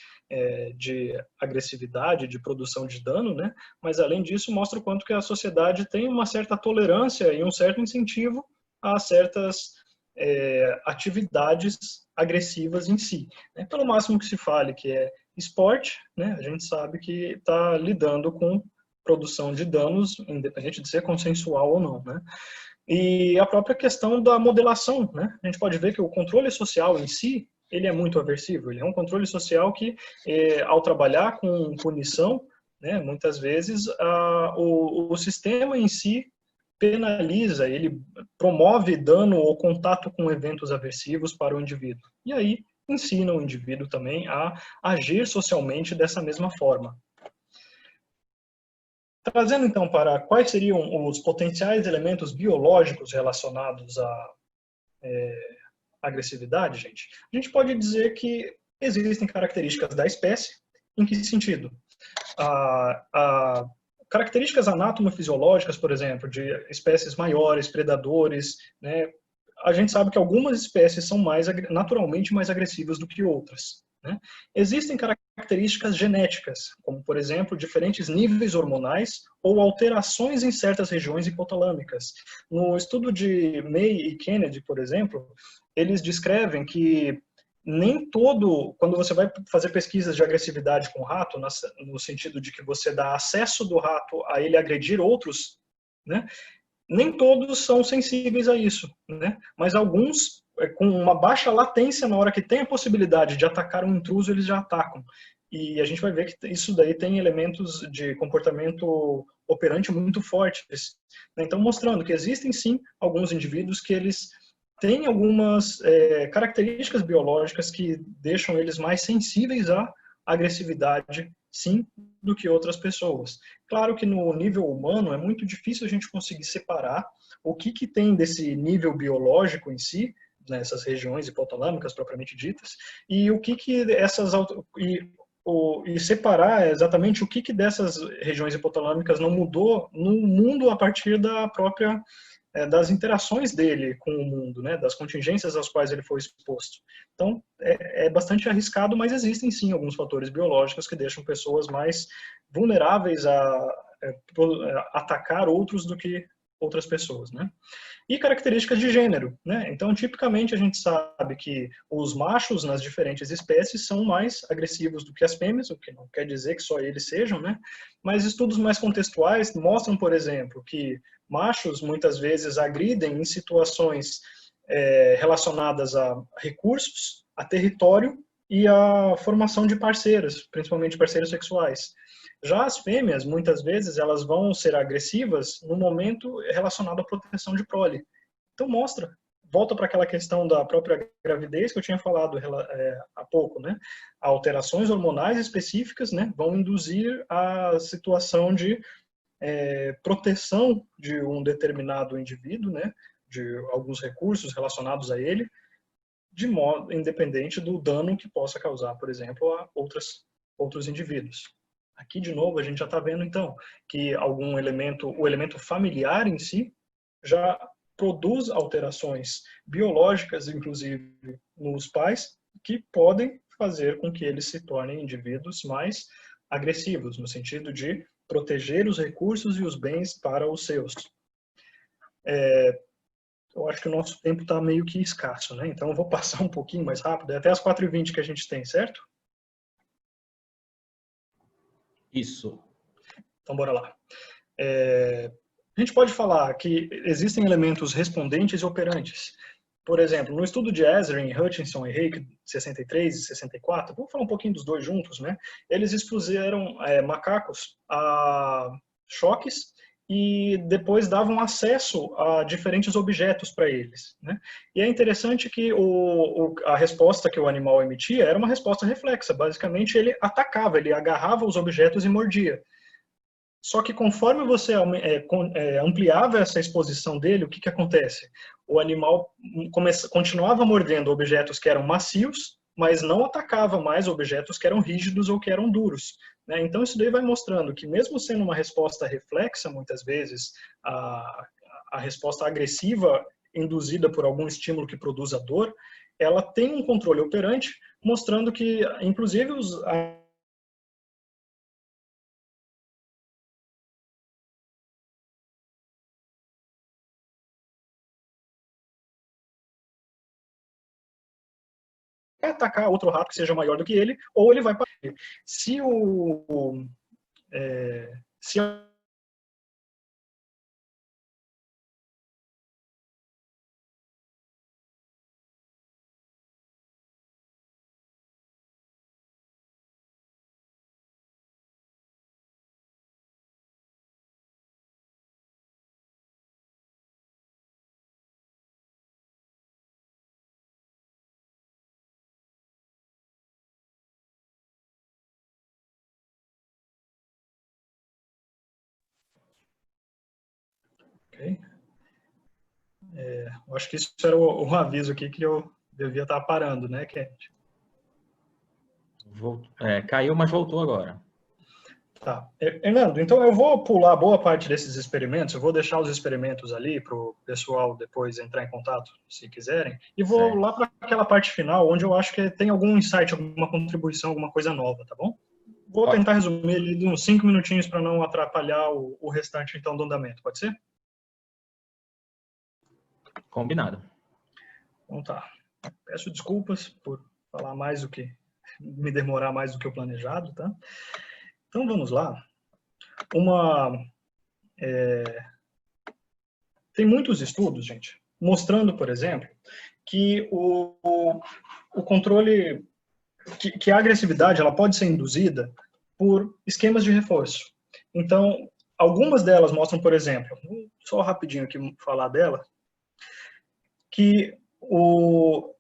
B: de agressividade, de produção de dano, né? Mas além disso mostra o quanto que a sociedade tem uma certa tolerância e um certo incentivo a certas atividades agressivas em si, né? Pelo máximo que se fale que é esporte, né? A gente sabe que está lidando com produção de danos, independente de ser consensual ou não, né? E a própria questão da modelação, né? A gente pode ver que o controle social em si, ele é muito aversivo. Ele é um controle social que, ao trabalhar com punição, né, muitas vezes o sistema em si penaliza, ele promove dano ou contato com eventos aversivos para o indivíduo. E aí ensina o indivíduo também a agir socialmente dessa mesma forma. Trazendo então para quais seriam os potenciais elementos biológicos relacionados agressividade, gente? A gente pode dizer que existem características da espécie. Em que sentido? Características anatomofisiológicas, por exemplo, de espécies maiores, predadores, né? A gente sabe que algumas espécies são naturalmente mais agressivas do que outras, né? Existem características genéticas, como, por exemplo, diferentes níveis hormonais ou alterações em certas regiões hipotalâmicas. No estudo de May e Kennedy, por exemplo, eles descrevem que nem todo, quando você vai fazer pesquisas de agressividade com o rato, no sentido de que você dá acesso do rato a ele agredir outros, né? Nem todos são sensíveis a isso, né? Mas alguns, com uma baixa latência, na hora que tem a possibilidade de atacar um intruso, eles já atacam. E a gente vai ver que isso daí tem elementos de comportamento operante muito fortes, né? Então, mostrando que existem sim alguns indivíduos que eles têm algumas características biológicas que deixam eles mais sensíveis à agressividade, sim, do que outras pessoas. Claro que no nível humano é muito difícil a gente conseguir separar o que tem desse nível biológico em si, nessas regiões hipotalâmicas propriamente ditas, e o que essas e separar exatamente o que dessas regiões hipotalâmicas não mudou no mundo a partir da própria das interações dele com o mundo, né, das contingências às quais ele foi exposto. Então, é bastante arriscado, mas existem sim alguns fatores biológicos que deixam pessoas mais vulneráveis a atacar outros do que outras pessoas, né? E características de gênero, né? Então, tipicamente, a gente sabe que os machos nas diferentes espécies são mais agressivos do que as fêmeas, o que não quer dizer que só eles sejam, né? Mas estudos mais contextuais mostram, por exemplo, que machos muitas vezes agridem em situações relacionadas a recursos, a território e a formação de parceiros, principalmente parceiros sexuais. Já as fêmeas, muitas vezes, elas vão ser agressivas no momento relacionado à proteção de prole. Então, volta para aquela questão da própria gravidez que eu tinha falado há pouco, né? Alterações hormonais específicas, né, vão induzir a situação de proteção de um determinado indivíduo, né, de alguns recursos relacionados a ele, de modo independente do dano que possa causar, por exemplo, a outros indivíduos. Aqui, de novo, a gente já está vendo, então, que o elemento familiar em si, já produz alterações biológicas, inclusive, nos pais, que podem fazer com que eles se tornem indivíduos mais agressivos, no sentido de proteger os recursos e os bens para os seus. Eu acho que o nosso tempo está meio que escasso, né? Então eu vou passar um pouquinho mais rápido, é até as 4h20 que a gente tem, certo?
A: Isso.
B: Então bora lá. A gente pode falar que existem elementos respondentes e operantes. Por exemplo, no estudo de Ezrin, Hutchinson e Hake, 63 e 64, vamos falar um pouquinho dos dois juntos, né? Eles expuseram macacos a choques e depois davam acesso a diferentes objetos para eles, né? E é interessante que a resposta que o animal emitia era uma resposta reflexa. Basicamente, ele atacava, ele agarrava os objetos e mordia. Só que conforme você ampliava essa exposição dele, o que acontece? O animal continuava mordendo objetos que eram macios, mas não atacava mais objetos que eram rígidos ou que eram duros, né? Então isso daí vai mostrando que mesmo sendo uma resposta reflexa, muitas vezes, a resposta agressiva induzida por algum estímulo que produza dor, ela tem um controle operante, mostrando que, inclusive, atacar outro rato que seja maior do que ele, ou ele vai para ele. Se o se okay. Eu acho que isso era o aviso aqui que eu devia estar parando, né, Kenneth?
A: Caiu, mas voltou agora.
B: Tá. Hernando, então eu vou pular boa parte desses experimentos, eu vou deixar os experimentos ali para o pessoal depois entrar em contato, se quiserem, e vou lá para aquela parte final, onde eu acho que tem algum insight, alguma contribuição, alguma coisa nova, tá bom? Vou tentar resumir ali de uns 5 minutinhos para não atrapalhar o restante, então, do andamento, pode ser?
A: Combinado.
B: Então tá. Peço desculpas por falar mais do que, me demorar mais do que o planejado, tá? Então vamos lá. Tem muitos estudos, gente, mostrando, por exemplo, que o controle, que a agressividade ela pode ser induzida por esquemas de reforço. Então, algumas delas mostram, por exemplo, só rapidinho aqui falar dela, que o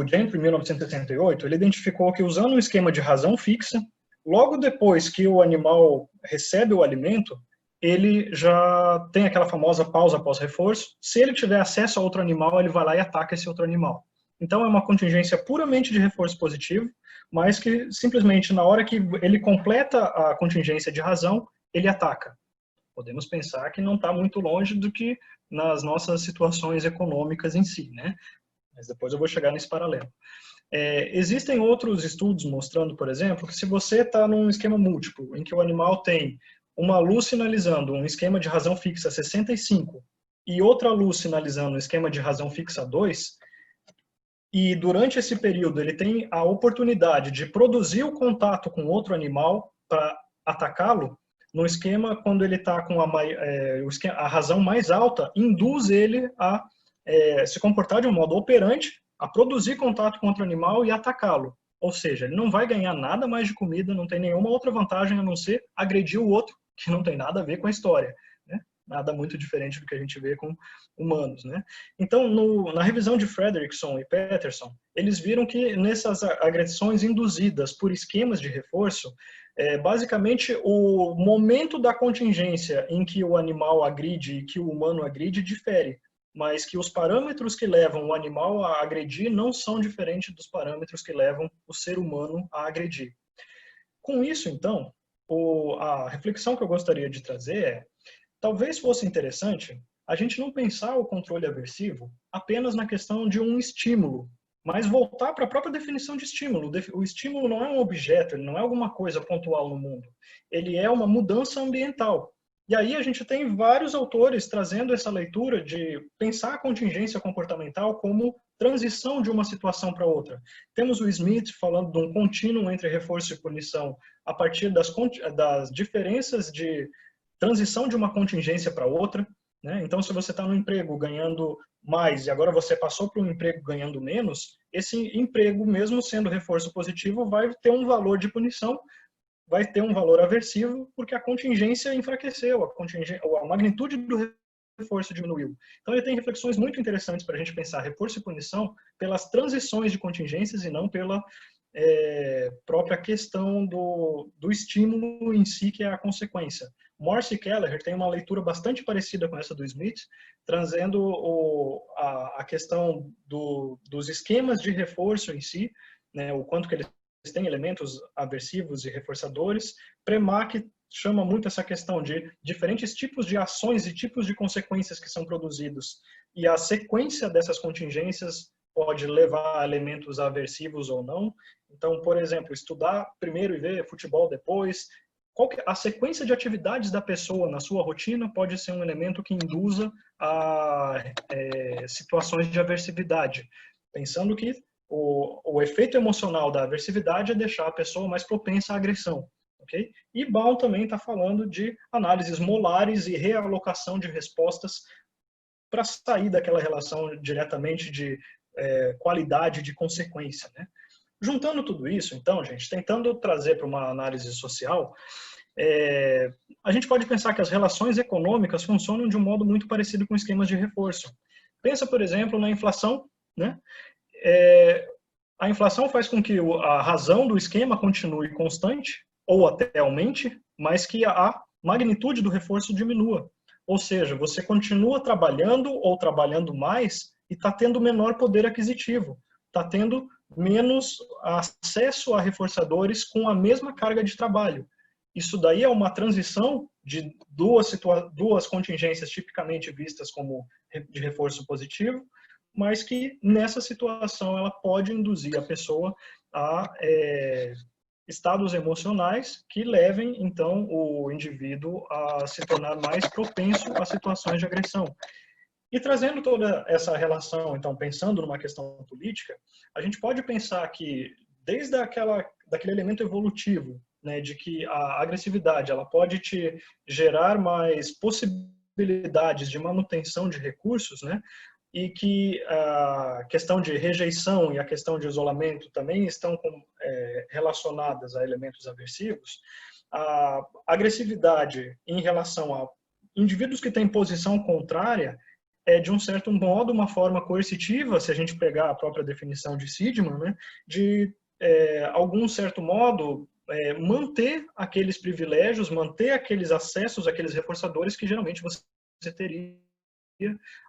B: Gentry, em 1978, ele identificou que usando um esquema de razão fixa, logo depois que o animal recebe o alimento, ele já tem aquela famosa pausa após reforço. Se ele tiver acesso a outro animal, ele vai lá e ataca esse outro animal. Então, é uma contingência puramente de reforço positivo, mas que simplesmente na hora que ele completa a contingência de razão, ele ataca. Podemos pensar que não está muito longe do que nas nossas situações econômicas em si, né? Mas depois eu vou chegar nesse paralelo. Existem outros estudos mostrando, por exemplo, que se você está num esquema múltiplo, em que o animal tem uma luz sinalizando um esquema de razão fixa 65 e outra luz sinalizando um esquema de razão fixa 2, e durante esse período ele tem a oportunidade de produzir o contato com outro animal para atacá-lo, no esquema, quando ele está com a razão mais alta, induz ele a se comportar de um modo operante, a produzir contato com outro animal e atacá-lo. Ou seja, ele não vai ganhar nada mais de comida, não tem nenhuma outra vantagem a não ser agredir o outro, que não tem nada a ver com a história, né? Nada muito diferente do que a gente vê com humanos, né? Então, na revisão de Fredrickson e Peterson, eles viram que nessas agressões induzidas por esquemas de reforço, basicamente o momento da contingência em que o animal agride e que o humano agride difere, mas que os parâmetros que levam o animal a agredir não são diferentes dos parâmetros que levam o ser humano a agredir. Com isso, então, a reflexão que eu gostaria de trazer talvez fosse interessante a gente não pensar o controle aversivo apenas na questão de um estímulo, mas voltar para a própria definição de estímulo. O estímulo não é um objeto, ele não é alguma coisa pontual no mundo. Ele é uma mudança ambiental. E aí a gente tem vários autores trazendo essa leitura de pensar a contingência comportamental como transição de uma situação para outra. Temos o Smith falando de um contínuo entre reforço e punição a partir das diferenças de transição de uma contingência para outra, né? Então, se você está no emprego ganhando mais e agora você passou para um emprego ganhando menos, esse emprego, mesmo sendo reforço positivo, vai ter um valor de punição, vai ter um valor aversivo, porque a contingência enfraqueceu, a magnitude do reforço diminuiu. Então, ele tem reflexões muito interessantes para a gente pensar reforço e punição pelas transições de contingências e não pela própria questão do estímulo em si, que é a consequência. Morse e Kelleher têm uma leitura bastante parecida com essa do Smith, trazendo a questão dos esquemas de reforço em si, né, o quanto que eles têm elementos aversivos e reforçadores. Premack chama muito essa questão de diferentes tipos de ações e tipos de consequências que são produzidos, e a sequência dessas contingências pode levar a elementos aversivos ou não. Então, por exemplo, estudar primeiro e ver futebol depois. A sequência de atividades da pessoa na sua rotina pode ser um elemento que induza a situações de aversividade, pensando que o efeito emocional da aversividade é deixar a pessoa mais propensa à agressão. Okay? E Baum também está falando de análises molares e realocação de respostas para sair daquela relação diretamente de qualidade de consequência, né? Juntando tudo isso, então, gente, tentando trazer para uma análise social, a gente pode pensar que as relações econômicas funcionam de um modo muito parecido com esquemas de reforço. Pensa, por exemplo, na inflação, né? A inflação faz com que a razão do esquema continue constante, ou até aumente, mas que a magnitude do reforço diminua. Ou seja, você continua trabalhando ou trabalhando mais e está tendo menor poder aquisitivo. está tendo menos acesso a reforçadores com a mesma carga de trabalho. Isso daí é uma transição de duas contingências tipicamente vistas como de reforço positivo, mas que nessa situação ela pode induzir a pessoa a estados emocionais que levem, então, o indivíduo a se tornar mais propenso a situações de agressão. E trazendo toda essa relação, então, pensando numa questão política, a gente pode pensar que, desde daquele elemento evolutivo, né, de que a agressividade ela pode te gerar mais possibilidades de manutenção de recursos, né, e que a questão de rejeição e a questão de isolamento também estão relacionadas a elementos aversivos, a agressividade em relação a indivíduos que têm posição contrária é, de um certo modo, uma forma coercitiva, se a gente pegar a própria definição de Seidman, né, de algum certo modo manter aqueles privilégios, manter aqueles acessos, aqueles reforçadores que geralmente você teria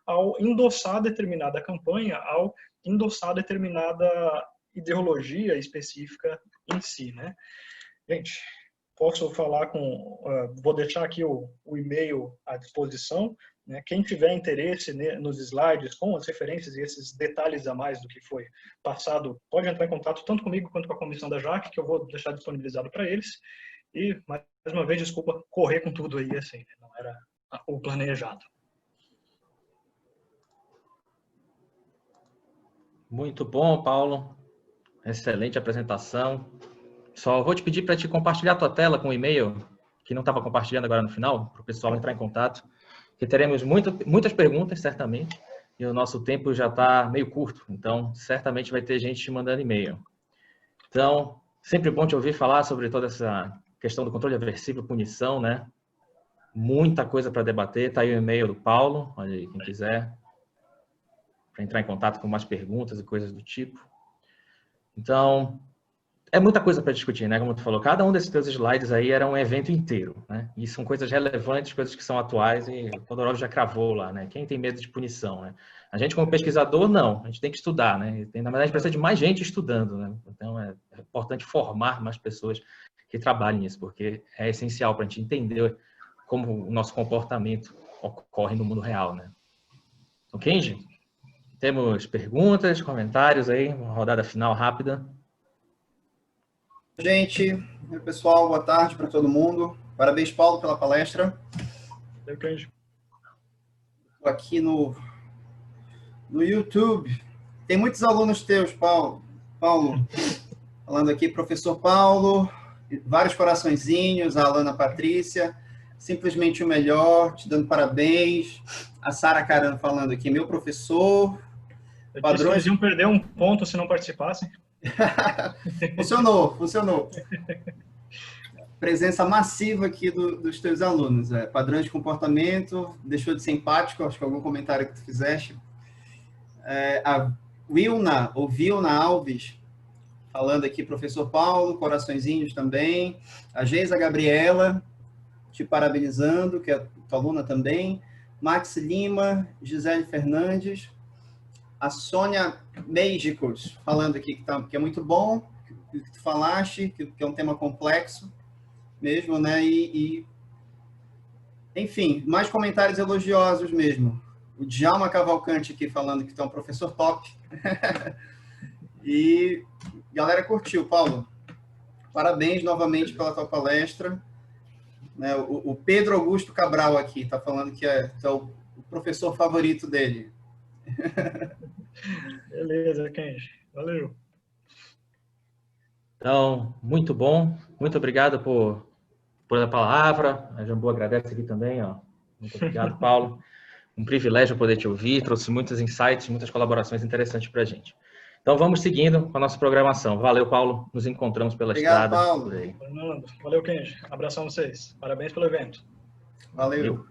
B: ao endossar determinada campanha, ao endossar determinada ideologia específica em si, né? Gente, posso falar vou deixar aqui o e-mail à disposição, né? Quem tiver interesse nos slides com as referências e esses detalhes a mais do que foi passado, pode entrar em contato tanto comigo quanto com a comissão da JAC, que eu vou deixar disponibilizado para eles. E, mais uma vez, desculpa correr com tudo aí, assim, não era o planejado.
A: Muito bom, Paulo. Excelente apresentação. Só vou te pedir para te compartilhar a tua tela com o e-mail, que não estava compartilhando agora no final, para o pessoal entrar em contato, que teremos muitas perguntas, certamente, e o nosso tempo já está meio curto, então certamente vai ter gente te mandando e-mail. Então, sempre bom te ouvir falar sobre toda essa questão do controle aversivo e punição, né? Muita coisa para debater, está aí o e-mail do Paulo, olha aí, quem quiser, para entrar em contato com mais perguntas e coisas do tipo. Então, é muita coisa para discutir, né? Como tu falou, cada um desses teus slides aí era um evento inteiro, né? E são coisas relevantes, coisas que são atuais, e o Todorov já cravou lá, né? Quem tem medo de punição, né? A gente, como pesquisador, não. A gente tem que estudar, né? Na verdade, precisa de mais gente estudando, né? Então, é importante formar mais pessoas que trabalhem nisso, porque é essencial para a gente entender como o nosso comportamento ocorre no mundo real, né? Ok, gente? Temos perguntas, comentários aí, uma rodada final rápida.
C: Gente, pessoal, boa tarde para todo mundo. Parabéns, Paulo, pela palestra.
B: Estou
C: aqui no YouTube. Tem muitos alunos teus, Paulo, falando aqui, professor Paulo, vários coraçõezinhos, a Alana Patrícia, simplesmente o melhor, te dando parabéns. A Sara Caran falando aqui, meu professor.
B: Padrões... Eles iam perder um ponto se não participassem.
C: Funcionou. Presença massiva aqui dos teus alunos. Padrões de comportamento, deixou de ser empático, acho que algum comentário que tu fizeste. A Vilna Alves, falando aqui, professor Paulo, coraçõezinhos também. A Geisa Gabriela, te parabenizando, que é tua aluna também. Max Lima, Gisele Fernandes. A Sônia Médicos, falando aqui que é muito bom, que tu falaste, que é um tema complexo mesmo, né? Enfim, mais comentários elogiosos mesmo. O Djalma Cavalcante aqui falando que tu é um professor top. E a galera curtiu, Paulo. Parabéns novamente pela tua palestra. O Pedro Augusto Cabral aqui está falando que tu é o professor favorito dele.
B: Beleza, Kenji. Valeu.
A: Então, muito bom. Muito obrigado por a palavra. A Jambu agradece aqui também, ó. Muito obrigado, Paulo. Um privilégio poder te ouvir. Trouxe muitos insights, muitas colaborações interessantes para a gente. Então, vamos seguindo com a nossa programação. Valeu, Paulo. Nos encontramos pela estrada.
C: Obrigado, Paulo.
B: Valeu, Kenji. Abração a vocês. Parabéns pelo evento.
C: Valeu.